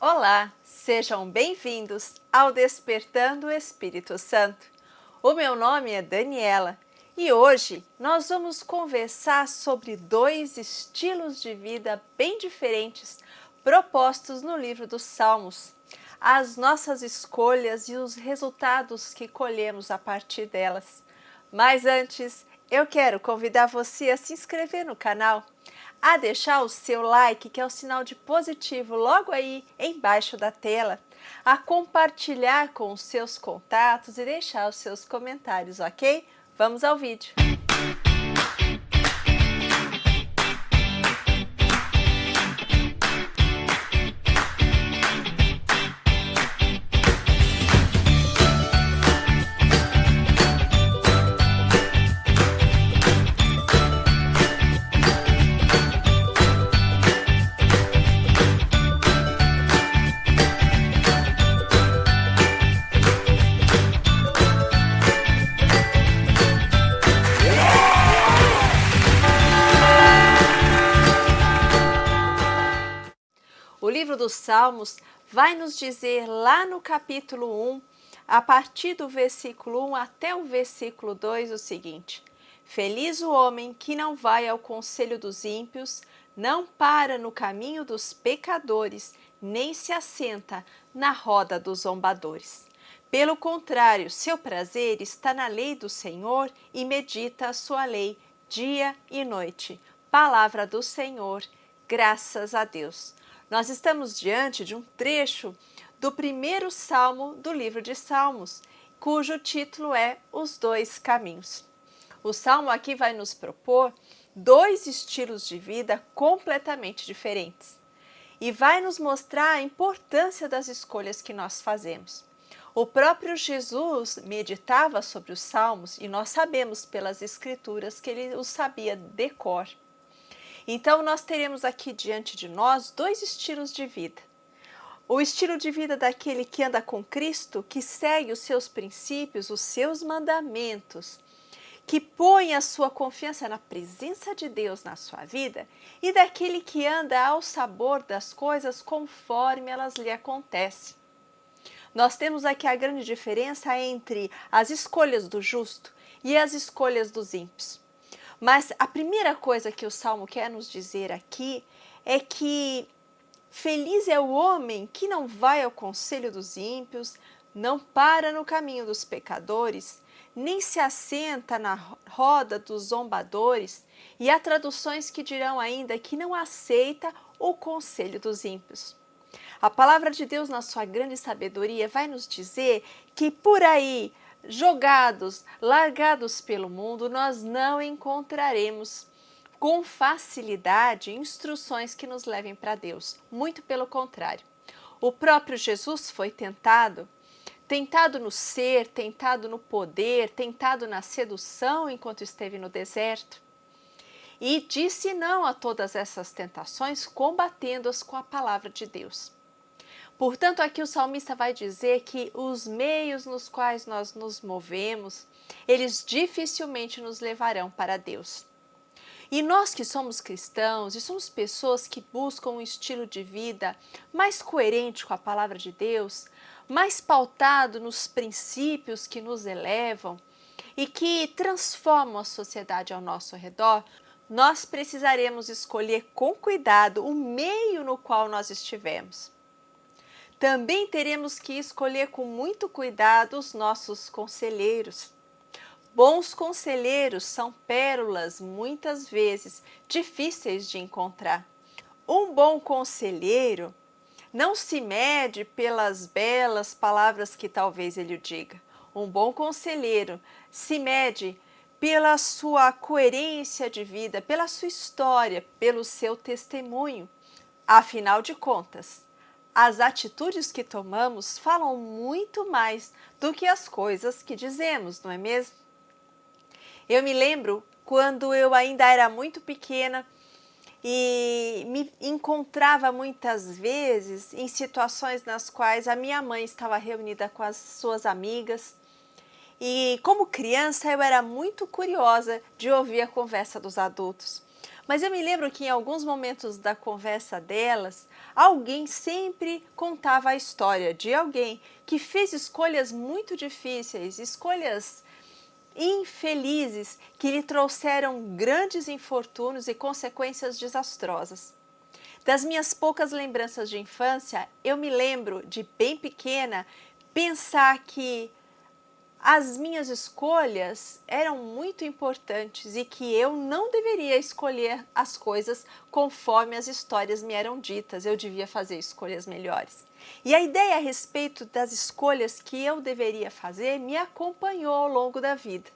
Olá, sejam bem-vindos ao Despertando o Espírito Santo. O meu nome é Daniela e hoje nós vamos conversar sobre dois estilos de vida bem diferentes propostos no livro dos Salmos, as nossas escolhas e os resultados que colhemos a partir delas. Mas antes, eu quero convidar você a se inscrever no canal, a deixar o seu like, que é o sinal de positivo logo aí embaixo da tela, a compartilhar com os seus contatos e deixar os seus comentários, ok? Vamos ao vídeo! O livro dos Salmos vai nos dizer lá no capítulo 1, a partir do versículo 1 até o versículo 2, o seguinte: Feliz o homem que não vai ao conselho dos ímpios, não para no caminho dos pecadores, nem se assenta na roda dos zombadores. Pelo contrário, seu prazer está na lei do Senhor e medita a sua lei dia e noite. Palavra do Senhor, graças a Deus. Nós estamos diante de um trecho do primeiro salmo do livro de Salmos, cujo título é Os Dois Caminhos. O salmo aqui vai nos propor dois estilos de vida completamente diferentes e vai nos mostrar a importância das escolhas que nós fazemos. O próprio Jesus meditava sobre os salmos e nós sabemos pelas escrituras que ele os sabia de cor. Então, nós teremos aqui diante de nós dois estilos de vida. O estilo de vida daquele que anda com Cristo, que segue os seus princípios, os seus mandamentos, que põe a sua confiança na presença de Deus na sua vida, e daquele que anda ao sabor das coisas conforme elas lhe acontecem. Nós temos aqui a grande diferença entre as escolhas do justo e as escolhas dos ímpios. Mas a primeira coisa que o Salmo quer nos dizer aqui é que feliz é o homem que não vai ao conselho dos ímpios, não para no caminho dos pecadores, nem se assenta na roda dos zombadores, e há traduções que dirão ainda que não aceita o conselho dos ímpios. A palavra de Deus, na sua grande sabedoria, vai nos dizer que por aí, jogados, largados pelo mundo, nós não encontraremos com facilidade instruções que nos levem para Deus. Muito pelo contrário. O próprio Jesus foi tentado no ser, tentado no poder, tentado na sedução enquanto esteve no deserto. E disse não a todas essas tentações, combatendo-as com a palavra de Deus. Portanto, aqui o salmista vai dizer que os meios nos quais nós nos movemos, eles dificilmente nos levarão para Deus. E nós que somos cristãos e somos pessoas que buscam um estilo de vida mais coerente com a palavra de Deus, mais pautado nos princípios que nos elevam e que transformam a sociedade ao nosso redor, nós precisaremos escolher com cuidado o meio no qual nós estivermos. Também teremos que escolher com muito cuidado os nossos conselheiros. Bons conselheiros são pérolas, muitas vezes, difíceis de encontrar. Um bom conselheiro não se mede pelas belas palavras que talvez ele diga. Um bom conselheiro se mede pela sua coerência de vida, pela sua história, pelo seu testemunho. Afinal de contas, as atitudes que tomamos falam muito mais do que as coisas que dizemos, não é mesmo? Eu me lembro quando eu ainda era muito pequena e me encontrava muitas vezes em situações nas quais a minha mãe estava reunida com as suas amigas. E como criança eu era muito curiosa de ouvir a conversa dos adultos. Mas eu me lembro que em alguns momentos da conversa delas, alguém sempre contava a história de alguém que fez escolhas muito difíceis, escolhas infelizes que lhe trouxeram grandes infortúnios e consequências desastrosas. Das minhas poucas lembranças de infância, eu me lembro de bem pequena pensar que as minhas escolhas eram muito importantes e que eu não deveria escolher as coisas conforme as histórias me eram ditas, eu devia fazer escolhas melhores. E a ideia a respeito das escolhas que eu deveria fazer me acompanhou ao longo da vida.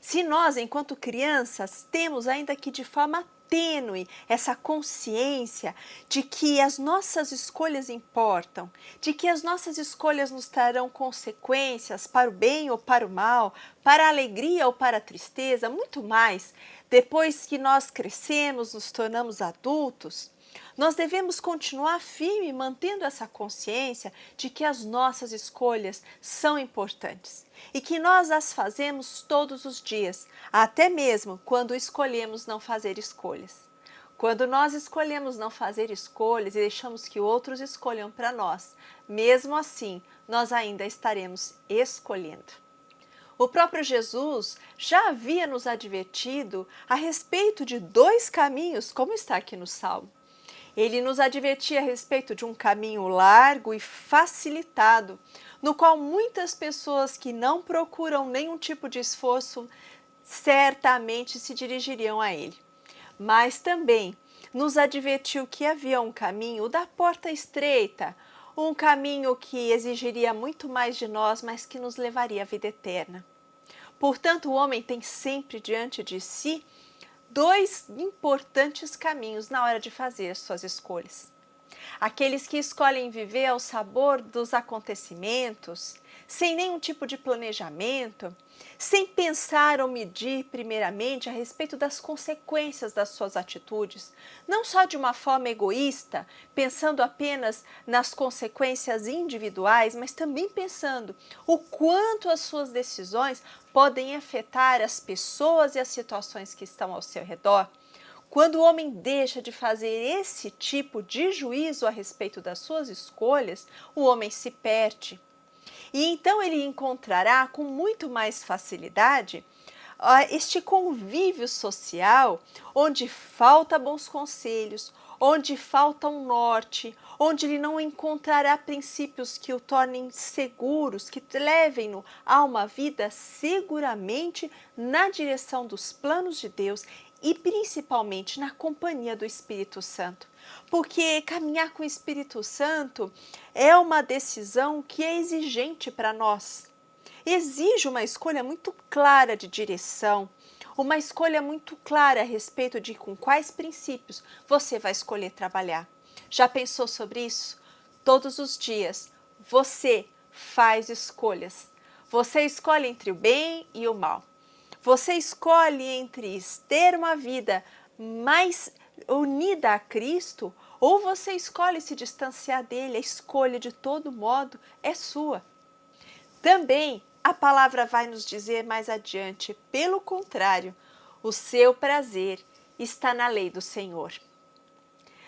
Se nós, enquanto crianças, temos ainda que de forma tênue essa consciência de que as nossas escolhas importam, de que as nossas escolhas nos trarão consequências para o bem ou para o mal, para a alegria ou para a tristeza, muito mais, depois que nós crescemos, nos tornamos adultos, nós devemos continuar firme mantendo essa consciência de que as nossas escolhas são importantes e que nós as fazemos todos os dias, até mesmo quando escolhemos não fazer escolhas. Quando nós escolhemos não fazer escolhas e deixamos que outros escolham para nós, mesmo assim, nós ainda estaremos escolhendo. O próprio Jesus já havia nos advertido a respeito de dois caminhos, como está aqui no Salmo. Ele nos advertia a respeito de um caminho largo e facilitado, no qual muitas pessoas que não procuram nenhum tipo de esforço certamente se dirigiriam a ele. Mas também nos advertiu que havia um caminho da porta estreita, um caminho que exigiria muito mais de nós, mas que nos levaria à vida eterna. Portanto, o homem tem sempre diante de si dois importantes caminhos na hora de fazer as suas escolhas. Aqueles que escolhem viver ao sabor dos acontecimentos, sem nenhum tipo de planejamento, sem pensar ou medir primeiramente a respeito das consequências das suas atitudes, não só de uma forma egoísta, pensando apenas nas consequências individuais, mas também pensando o quanto as suas decisões podem afetar as pessoas e as situações que estão ao seu redor. Quando o homem deixa de fazer esse tipo de juízo a respeito das suas escolhas, o homem se perde. E então ele encontrará com muito mais facilidade este convívio social onde falta bons conselhos, onde falta um norte, onde ele não encontrará princípios que o tornem seguros, que levem-no a uma vida seguramente na direção dos planos de Deus e principalmente na companhia do Espírito Santo. Porque caminhar com o Espírito Santo é uma decisão que é exigente para nós. Exige uma escolha muito clara de direção, uma escolha muito clara a respeito de com quais princípios você vai escolher trabalhar. Já pensou sobre isso? Todos os dias você faz escolhas. Você escolhe entre o bem e o mal. Você escolhe entre ter uma vida mais unida a Cristo ou você escolhe se distanciar dele. A escolha, de todo modo, é sua. Também a palavra vai nos dizer mais adiante, pelo contrário, o seu prazer está na lei do Senhor.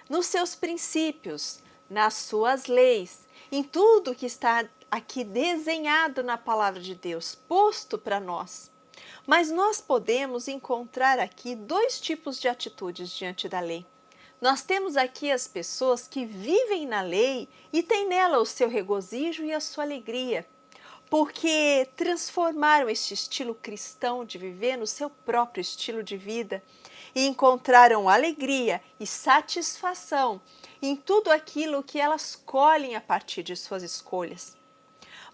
Nos seus princípios, nas suas leis, em tudo que está aqui desenhado na palavra de Deus, posto para nós. Mas nós podemos encontrar aqui dois tipos de atitudes diante da lei. Nós temos aqui as pessoas que vivem na lei e têm nela o seu regozijo e a sua alegria, porque transformaram este estilo cristão de viver no seu próprio estilo de vida e encontraram alegria e satisfação em tudo aquilo que elas colhem a partir de suas escolhas.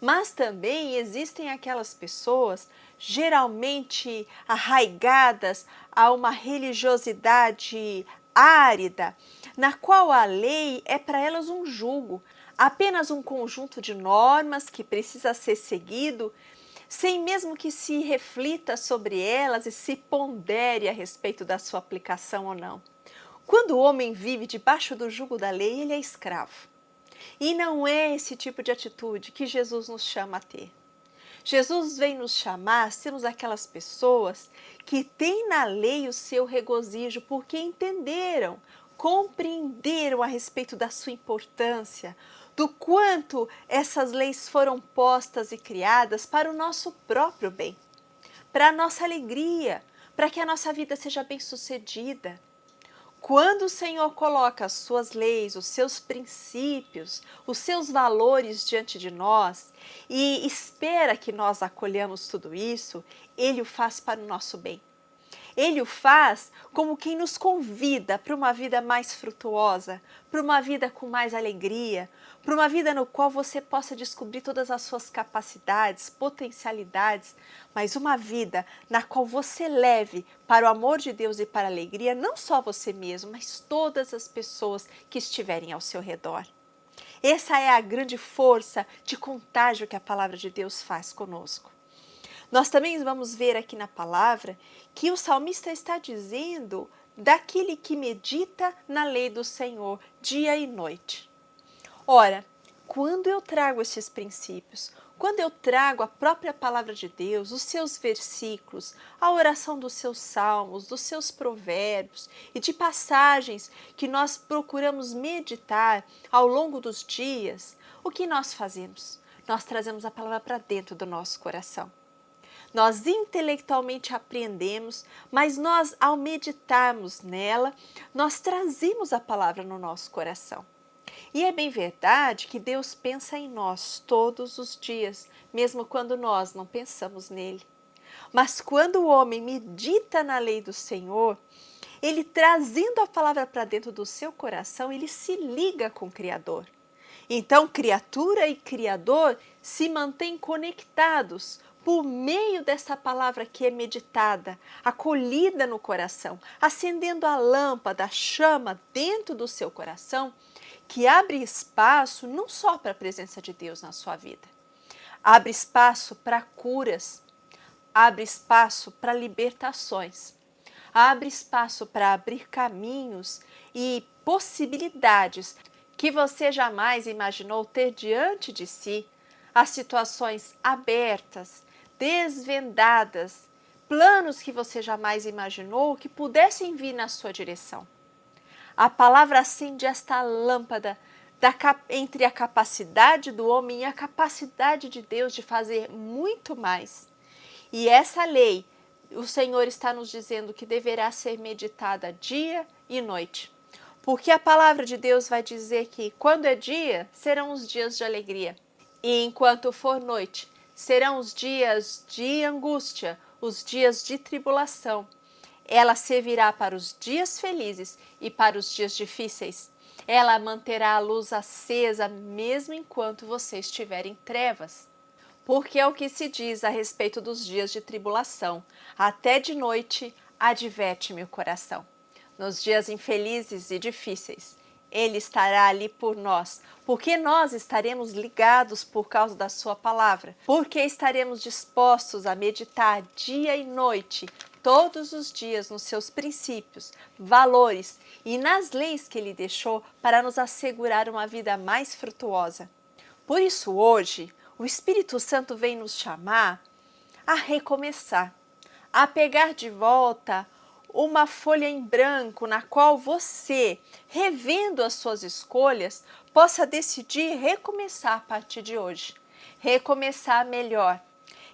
Mas também existem aquelas pessoas geralmente arraigadas a uma religiosidade árida, na qual a lei é para elas um jugo, apenas um conjunto de normas que precisa ser seguido, sem mesmo que se reflita sobre elas e se pondere a respeito da sua aplicação ou não. Quando o homem vive debaixo do jugo da lei, ele é escravo. E não é esse tipo de atitude que Jesus nos chama a ter. Jesus vem nos chamar a sermos aquelas pessoas que têm na lei o seu regozijo, porque entenderam, compreenderam a respeito da sua importância, do quanto essas leis foram postas e criadas para o nosso próprio bem, para a nossa alegria, para que a nossa vida seja bem-sucedida. Quando o Senhor coloca as suas leis, os seus princípios, os seus valores diante de nós e espera que nós acolhamos tudo isso, Ele o faz para o nosso bem. Ele o faz como quem nos convida para uma vida mais frutuosa, para uma vida com mais alegria, para uma vida no qual você possa descobrir todas as suas capacidades, potencialidades, mas uma vida na qual você leve para o amor de Deus e para a alegria, não só você mesmo, mas todas as pessoas que estiverem ao seu redor. Essa é a grande força de contágio que a palavra de Deus faz conosco. Nós também vamos ver aqui na palavra que o salmista está dizendo daquele que medita na lei do Senhor dia e noite. Ora, quando eu trago esses princípios, quando eu trago a própria palavra de Deus, os seus versículos, a oração dos seus salmos, dos seus provérbios e de passagens que nós procuramos meditar ao longo dos dias, o que nós fazemos? Nós trazemos a palavra para dentro do nosso coração. Nós intelectualmente aprendemos, mas nós, ao meditarmos nela, nós trazemos a palavra no nosso coração. E é bem verdade que Deus pensa em nós todos os dias, mesmo quando nós não pensamos nele. Mas quando o homem medita na lei do Senhor, ele trazendo a palavra para dentro do seu coração, ele se liga com o Criador. Então, criatura e Criador se mantêm conectados por meio dessa palavra que é meditada, acolhida no coração, acendendo a lâmpada, a chama dentro do seu coração, que abre espaço não só para a presença de Deus na sua vida, abre espaço para curas, abre espaço para libertações, abre espaço para abrir caminhos e possibilidades que você jamais imaginou ter diante de si, as situações abertas, desvendadas, planos que você jamais imaginou que pudessem vir na sua direção. A palavra acende esta lâmpada entre a capacidade do homem e a capacidade de Deus de fazer muito mais. E essa lei, o Senhor está nos dizendo que deverá ser meditada dia e noite. Porque a palavra de Deus vai dizer que quando é dia, serão os dias de alegria. E enquanto for noite, serão os dias de angústia, os dias de tribulação. Ela servirá para os dias felizes e para os dias difíceis. Ela manterá a luz acesa mesmo enquanto você estiver em trevas. Porque é o que se diz a respeito dos dias de tribulação. Até de noite adverte-me o coração. Nos dias infelizes e difíceis, Ele estará ali por nós, porque nós estaremos ligados por causa da sua palavra, porque estaremos dispostos a meditar dia e noite, todos os dias nos seus princípios, valores e nas leis que Ele deixou para nos assegurar uma vida mais frutuosa. Por isso hoje, o Espírito Santo vem nos chamar a recomeçar, a pegar de volta uma folha em branco na qual você, revendo as suas escolhas, possa decidir recomeçar a partir de hoje. Recomeçar melhor.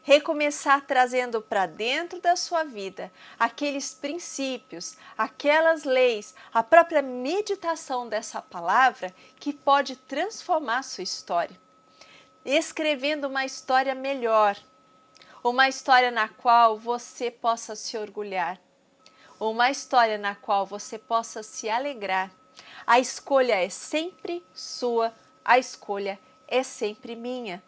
Recomeçar trazendo para dentro da sua vida aqueles princípios, aquelas leis, a própria meditação dessa palavra que pode transformar a sua história. Escrevendo uma história melhor, uma história na qual você possa se orgulhar. Uma história na qual você possa se alegrar. A escolha é sempre sua, a escolha é sempre minha.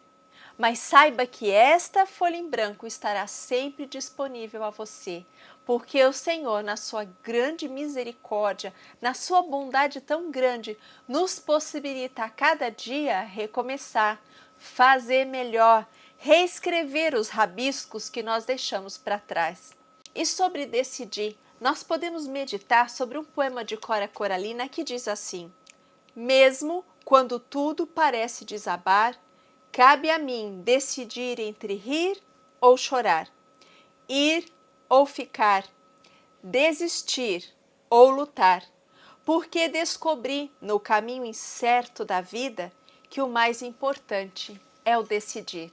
Mas saiba que esta folha em branco estará sempre disponível a você, porque o Senhor, na sua grande misericórdia, na sua bondade tão grande, nos possibilita a cada dia recomeçar, fazer melhor, reescrever os rabiscos que nós deixamos para trás. E sobre decidir, nós podemos meditar sobre um poema de Cora Coralina que diz assim: mesmo quando tudo parece desabar, Cabe a mim decidir entre rir ou chorar, ir ou ficar, desistir ou lutar, porque descobri no caminho incerto da vida que o mais importante é o decidir.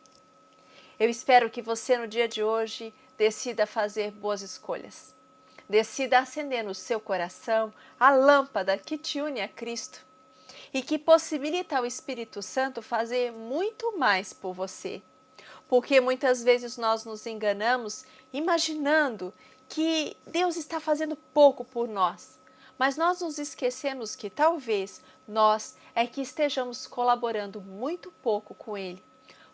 Eu espero que você no dia de hoje decida fazer boas escolhas. Decida acender no seu coração a lâmpada que te une a Cristo e que possibilita ao Espírito Santo fazer muito mais por você. Porque muitas vezes nós nos enganamos imaginando que Deus está fazendo pouco por nós, mas nós nos esquecemos que talvez nós é que estejamos colaborando muito pouco com Ele.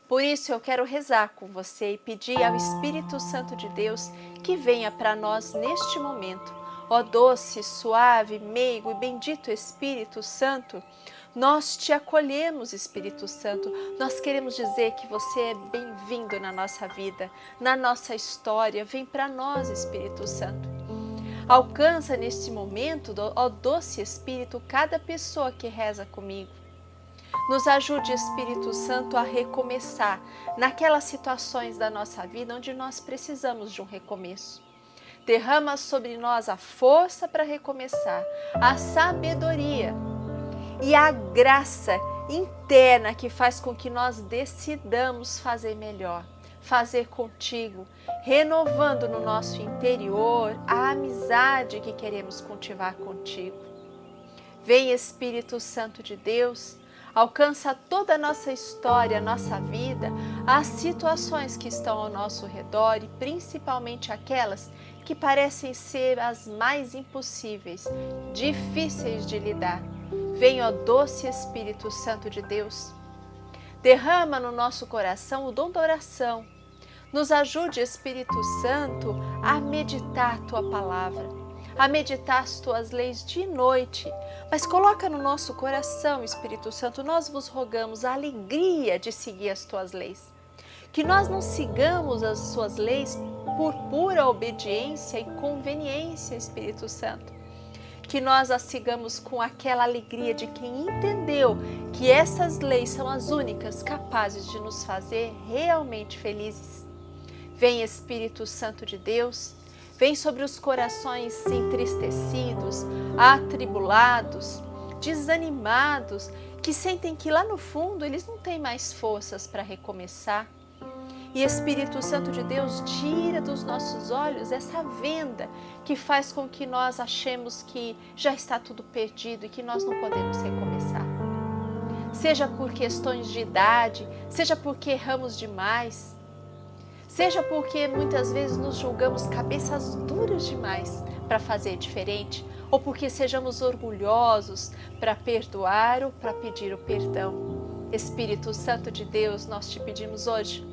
Por isso eu quero rezar com você e pedir ao Espírito Santo de Deus que venha para nós neste momento. Ó doce, suave, meigo e bendito Espírito Santo, nós te acolhemos, Espírito Santo. Nós queremos dizer que você é bem-vindo na nossa vida, na nossa história. Vem para nós, Espírito Santo. Alcança neste momento, ó doce Espírito, cada pessoa que reza comigo. Nos ajude, Espírito Santo, a recomeçar naquelas situações da nossa vida onde nós precisamos de um recomeço. Derrama sobre nós a força para recomeçar, a sabedoria e a graça interna que faz com que nós decidamos fazer melhor, fazer contigo, renovando no nosso interior a amizade que queremos cultivar contigo. Vem, Espírito Santo de Deus, alcança toda a nossa história, a nossa vida, as situações que estão ao nosso redor e principalmente aquelas que parecem ser as mais impossíveis, difíceis de lidar. Vem, ó doce Espírito Santo de Deus, derrama no nosso coração o dom da oração. Nos ajude, Espírito Santo, a meditar a Tua palavra, a meditar as Tuas leis de noite. Mas coloca no nosso coração, Espírito Santo, nós vos rogamos a alegria de seguir as Tuas leis. Que nós não sigamos as Suas leis por pura obediência e conveniência, Espírito Santo. Que nós as sigamos com aquela alegria de quem entendeu que essas leis são as únicas capazes de nos fazer realmente felizes. Vem, Espírito Santo de Deus, vem sobre os corações entristecidos, atribulados, desanimados, que sentem que lá no fundo eles não têm mais forças para recomeçar. E Espírito Santo de Deus, tira dos nossos olhos essa venda que faz com que nós achemos que já está tudo perdido e que nós não podemos recomeçar. Seja por questões de idade, seja porque erramos demais, seja porque muitas vezes nos julgamos cabeças duras demais para fazer diferente, ou porque sejamos orgulhosos para perdoar ou para pedir o perdão. Espírito Santo de Deus, nós te pedimos hoje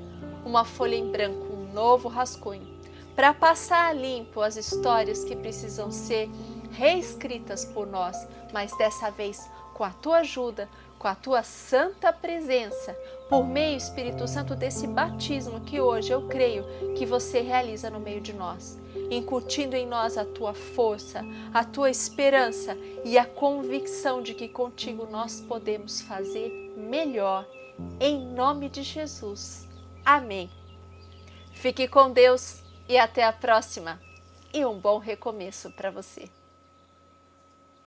uma folha em branco, um novo rascunho, para passar a limpo as histórias que precisam ser reescritas por nós, mas dessa vez com a Tua ajuda, com a Tua santa presença, por meio, Espírito Santo, desse batismo que hoje eu creio que você realiza no meio de nós, incutindo em nós a Tua força, a Tua esperança e a convicção de que contigo nós podemos fazer melhor, em nome de Jesus. Amém. Fique com Deus e até a próxima. E um bom recomeço para você.